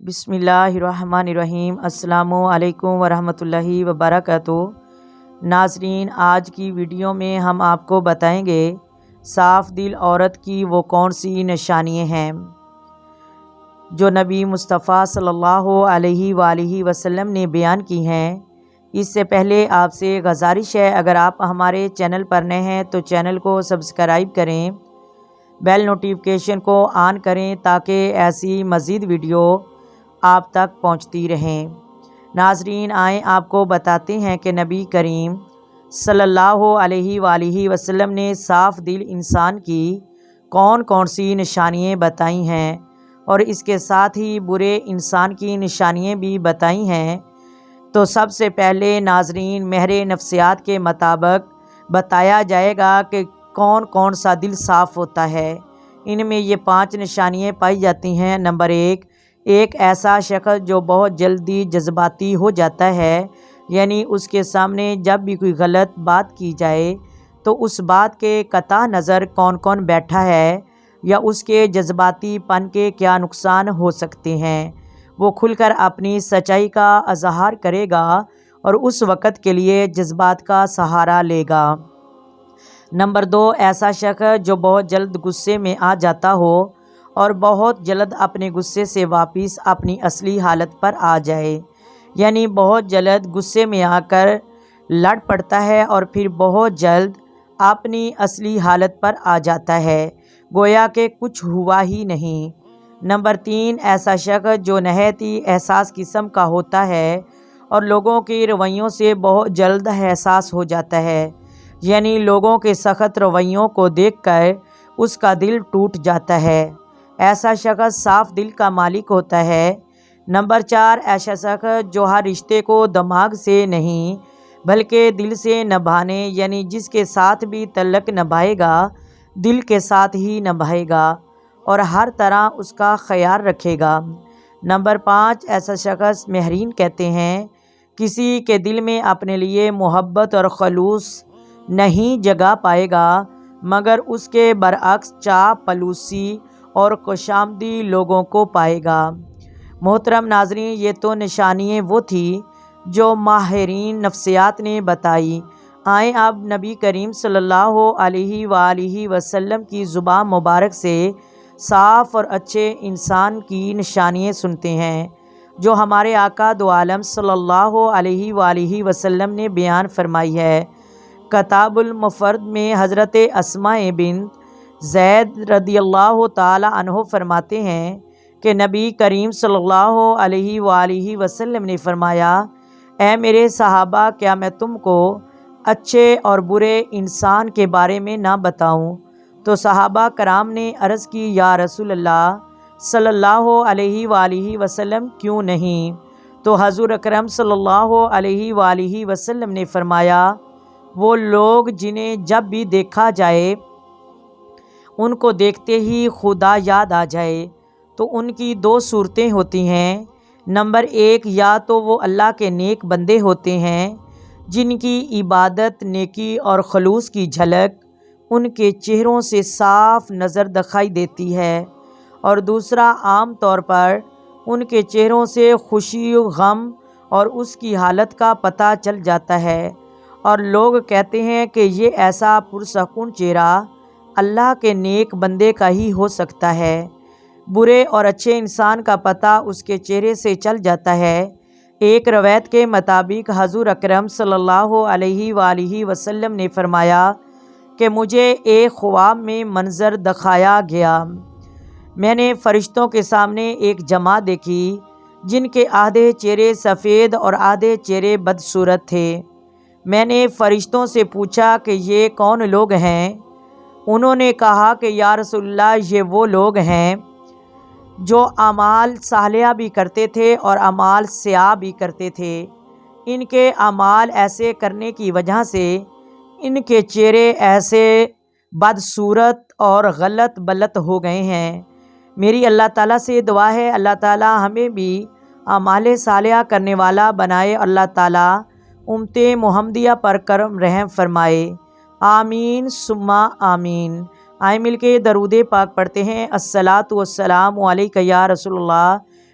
بسم اللہ الرحمن الرحیم۔ السلام علیکم ورحمۃ اللہ وبرکاتہ۔ ناظرین، آج کی ویڈیو میں ہم آپ کو بتائیں گے صاف دل عورت کی وہ کون سی نشانیاں ہیں جو نبی مصطفیٰ صلی اللہ علیہ وآلہ وسلم نے بیان کی ہیں۔ اس سے پہلے آپ سے گزارش ہے، اگر آپ ہمارے چینل پر نئے ہیں تو چینل کو سبسکرائب کریں، بیل نوٹیفیکیشن کو آن کریں تاکہ ایسی مزید ویڈیو آپ تک پہنچتی رہیں۔ ناظرین، آئیں آپ کو بتاتے ہیں کہ نبی کریم صلی اللہ علیہ وآلہ وسلم نے صاف دل انسان کی کون کون سی نشانیاں بتائی ہیں اور اس کے ساتھ ہی برے انسان کی نشانیاں بھی بتائی ہیں۔ تو سب سے پہلے ناظرین، ماہر نفسیات کے مطابق بتایا جائے گا کہ کون کون سا دل صاف ہوتا ہے۔ ان میں یہ 5 نشانیاں پائی جاتی ہیں۔ نمبر 1، ایک ایسا شخص جو بہت جلدی جذباتی ہو جاتا ہے، یعنی اس کے سامنے جب بھی کوئی غلط بات کی جائے تو اس بات کے قطع نظر کون کون بیٹھا ہے یا اس کے جذباتی پن کے کیا نقصان ہو سکتے ہیں، وہ کھل کر اپنی سچائی کا اظہار کرے گا اور اس وقت کے لیے جذبات کا سہارا لے گا۔ نمبر 2، ایسا شخص جو بہت جلد غصے میں آ جاتا ہو اور بہت جلد اپنے غصے سے واپس اپنی اصلی حالت پر آ جائے، یعنی بہت جلد غصے میں آ کر لڑ پڑتا ہے اور پھر بہت جلد اپنی اصلی حالت پر آ جاتا ہے، گویا کہ کچھ ہوا ہی نہیں۔ نمبر 3، ایسا شخص جو نہایت ہی حساس قسم کا ہوتا ہے اور لوگوں کے رویوں سے بہت جلد حساس ہو جاتا ہے، یعنی لوگوں کے سخت رویوں کو دیکھ کر اس کا دل ٹوٹ جاتا ہے، ایسا شخص صاف دل کا مالک ہوتا ہے۔ نمبر 4، ایسا شخص جو ہر رشتے کو دماغ سے نہیں بلکہ دل سے نبھانے، یعنی جس کے ساتھ بھی تعلق نبھائے گا دل کے ساتھ ہی نبھائے گا اور ہر طرح اس کا خیال رکھے گا۔ نمبر 5، ایسا شخص مہرین کہتے ہیں کسی کے دل میں اپنے لیے محبت اور خلوص نہیں جگہ پائے گا، مگر اس کے برعکس چاپلوسی اور خوشامدی لوگوں کو پائے گا۔ محترم ناظرین، یہ تو نشانیاں وہ تھی جو ماہرین نفسیات نے بتائی۔ آئیں اب نبی کریم صلی اللہ علیہ وآلہ وسلم کی زبان مبارک سے صاف اور اچھے انسان کی نشانیاں سنتے ہیں جو ہمارے آقا دو عالم صلی اللہ علیہ وآلہ وسلم نے بیان فرمائی ہے۔ کتاب المفرد میں حضرت اسماء بنت زید رضی اللہ تعالی عنہ فرماتے ہیں کہ نبی کریم صلی اللہ علیہ وآلہ وسلم نے فرمایا، اے میرے صحابہ، کیا میں تم کو اچھے اور برے انسان کے بارے میں نہ بتاؤں؟ تو صحابہ کرام نے عرض کی، یا رسول اللہ صلی اللہ علیہ وآلہ وسلم، کیوں نہیں؟ تو حضور اکرم صلی اللہ علیہ وآلہ وسلم نے فرمایا، وہ لوگ جنہیں جب بھی دیکھا جائے ان کو دیکھتے ہی خدا یاد آ جائے، تو ان کی 2 صورتیں ہوتی ہیں۔ نمبر 1، یا تو وہ اللہ کے نیک بندے ہوتے ہیں جن کی عبادت، نیکی اور خلوص کی جھلک ان کے چہروں سے صاف نظر دکھائی دیتی ہے، اور دوسرا، عام طور پر ان کے چہروں سے خوشی، غم اور اس کی حالت کا پتہ چل جاتا ہے، اور لوگ کہتے ہیں کہ یہ ایسا پرسکون چہرہ اللہ کے نیک بندے کا ہی ہو سکتا ہے۔ برے اور اچھے انسان کا پتہ اس کے چہرے سے چل جاتا ہے۔ ایک روایت کے مطابق حضور اکرم صلی اللہ علیہ وآلہ وسلم نے فرمایا کہ مجھے ایک خواب میں منظر دکھایا گیا، میں نے فرشتوں کے سامنے ایک جماعت دیکھی جن کے آدھے چہرے سفید اور آدھے چہرے بدصورت تھے۔ میں نے فرشتوں سے پوچھا کہ یہ کون لوگ ہیں؟ انہوں نے کہا کہ یا رسول اللہ، یہ وہ لوگ ہیں جو اعمال صالحہ بھی کرتے تھے اور اعمال سیاہ بھی کرتے تھے، ان کے اعمال ایسے کرنے کی وجہ سے ان کے چہرے ایسے بدصورت اور غلط بلت ہو گئے ہیں۔ میری اللہ تعالیٰ سے دعا ہے، اللہ تعالیٰ ہمیں بھی اعمال صالحہ کرنے والا بنائے، اللہ تعالیٰ امت محمدیہ پر کرم رحم فرمائے، آمین ثم آمین۔ آئیں مل کے درود پاک پڑھتے ہیں۔ الصلاۃ والسلام علیک یا رسول اللہ